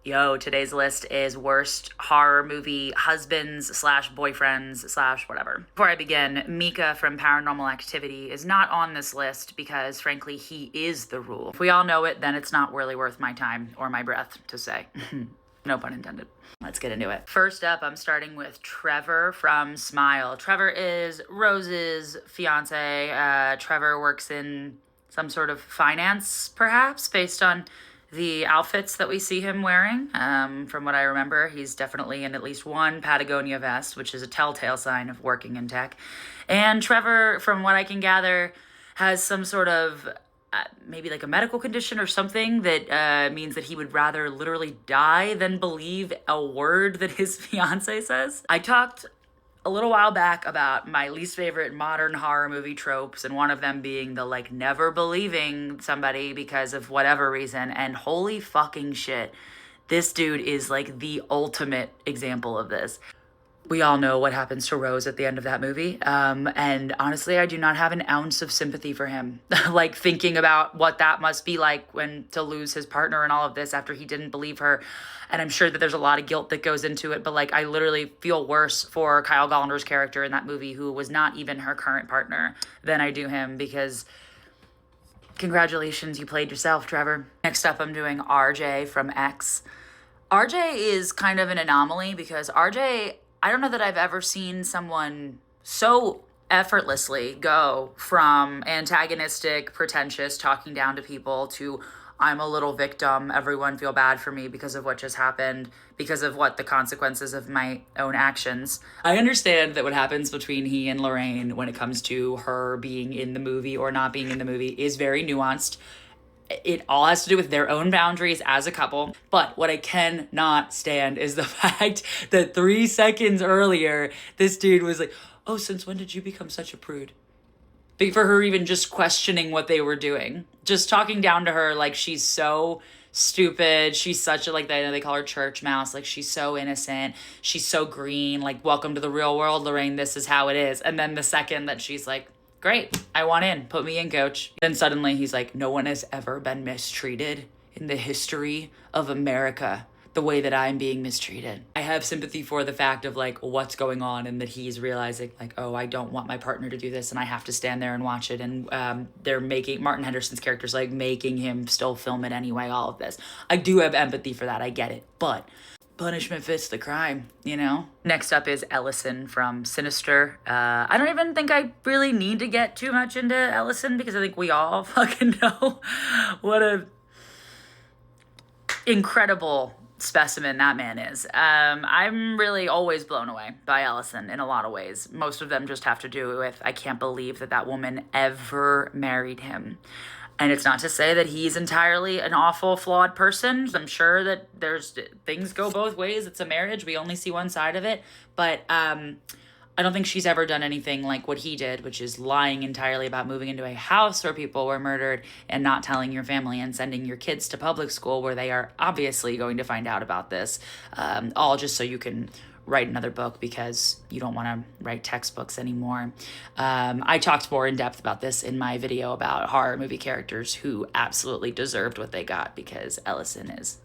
Yo, today's list is worst horror movie husbands slash boyfriends slash whatever. Before I begin, Mika from Paranormal Activity is not on this list because, frankly, he is the rule. If we all know it, then it's not really worth my time or my breath to say. No pun intended. Let's get into it. First up, I'm starting with Trevor from Smile. Trevor is Rose's fiance. Trevor works in some sort of finance, perhaps, based on the outfits that we see him wearing. From what I remember, he's definitely in at least one Patagonia vest, which is a telltale sign of working in tech. And Trevor, from what I can gather, has some sort of maybe like a medical condition or something that means that he would rather literally die than believe a word that his fiance says. I talked a little while back about my least favorite modern horror movie tropes, and one of them being the like never believing somebody because of whatever reason. And holy fucking shit, this dude is like the ultimate example of this. We all know what happens to Rose at the end of that movie. And honestly, I do not have an ounce of sympathy for him. Like thinking about what that must be like when to lose his partner and all of this after he didn't believe her. And I'm sure that there's a lot of guilt that goes into it, but like I literally feel worse for Kyle Gollander's character in that movie, who was not even her current partner, than I do him, because congratulations, you played yourself, Trevor. Next up, I'm doing RJ from X. RJ is kind of an anomaly because RJ, I don't know that I've ever seen someone so effortlessly go from antagonistic, pretentious, talking down to people to I'm a little victim, everyone feel bad for me because of what just happened, because of what the consequences of my own actions. I understand that what happens between he and Lorraine when it comes to her being in the movie or not being in the movie is very nuanced. It all has to do with their own boundaries as a couple. But what I cannot stand is the fact that 3 seconds earlier, this dude was like, oh, since when did you become such a prude? For her even just questioning what they were doing. Just talking down to her like she's so stupid. She's such a, like, they call her church mouse. Like, she's so innocent. She's so green. Like, welcome to the real world, Lorraine. This is how it is. And then the second that she's like, great, I want in. Put me in, coach. Then suddenly he's like, no one has ever been mistreated in the history of America the way that I'm being mistreated. I have sympathy for the fact of like what's going on, and that he's realizing like, oh, I don't want my partner to do this and I have to stand there and watch it. And they're making Martin Henderson's character's like making him still film it anyway, all of this. I do have empathy for that. I get it. But punishment fits the crime, you know? Next up is Ellison from Sinister. I don't even think I really need to get too much into Ellison because I think we all fucking know what a incredible specimen that man is. I'm really always blown away by Ellison in a lot of ways. Most of them just have to do with, I can't believe that woman ever married him. And it's not to say that he's entirely an awful, flawed person. I'm sure that there's things go both ways. It's a marriage. We only see one side of it. But I don't think she's ever done anything like what he did, which is lying entirely about moving into a house where people were murdered and not telling your family and sending your kids to public school where they are obviously going to find out about this, all just so you can write another book because you don't want to write textbooks anymore. I talked more in depth about this in my video about horror movie characters who absolutely deserved what they got, because Ellison is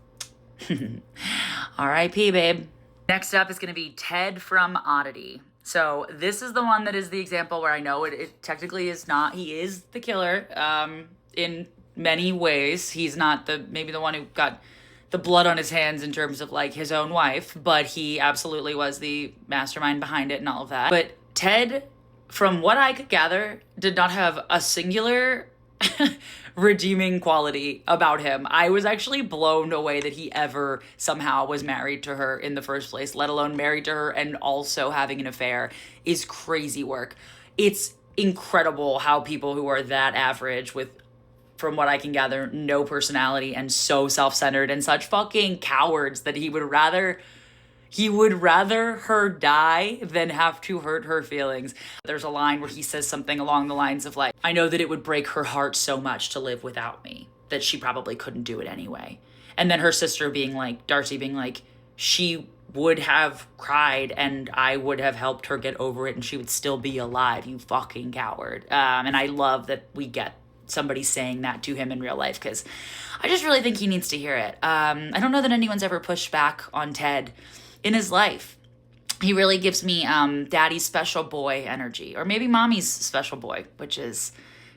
R.I.P. babe. Next up is going to be Ted from Oddity. So this is the one that is the example where I know it technically is not. He is the killer in many ways. He's not maybe the one who got the blood on his hands in terms of like his own wife, but he absolutely was the mastermind behind it and all of that. But Ted, from what I could gather, did not have a singular redeeming quality about him. I was actually blown away that he ever somehow was married to her in the first place, let alone married to her and also having an affair, is crazy work. It's incredible how people who are that average with, from what I can gather, no personality and so self-centered and such fucking cowards that he would rather her die than have to hurt her feelings. There's a line where he says something along the lines of like, I know that it would break her heart so much to live without me that she probably couldn't do it anyway. And then her sister being like, Darcy being like, she would have cried and I would have helped her get over it and she would still be alive, you fucking coward. And I love that we get somebody saying that to him in real life, because I just really think he needs to hear it. I don't know that anyone's ever pushed back on Ted in his life. He really gives me daddy's special boy energy, or maybe mommy's special boy, which is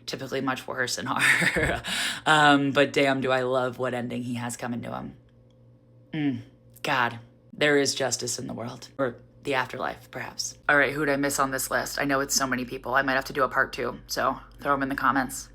typically much worse and harder. But damn, do I love what ending he has coming to him. God, there is justice in the world, or the afterlife, perhaps. All right, who'd I miss on this list? I know it's so many people. I might have to do a part 2, so throw them in the comments.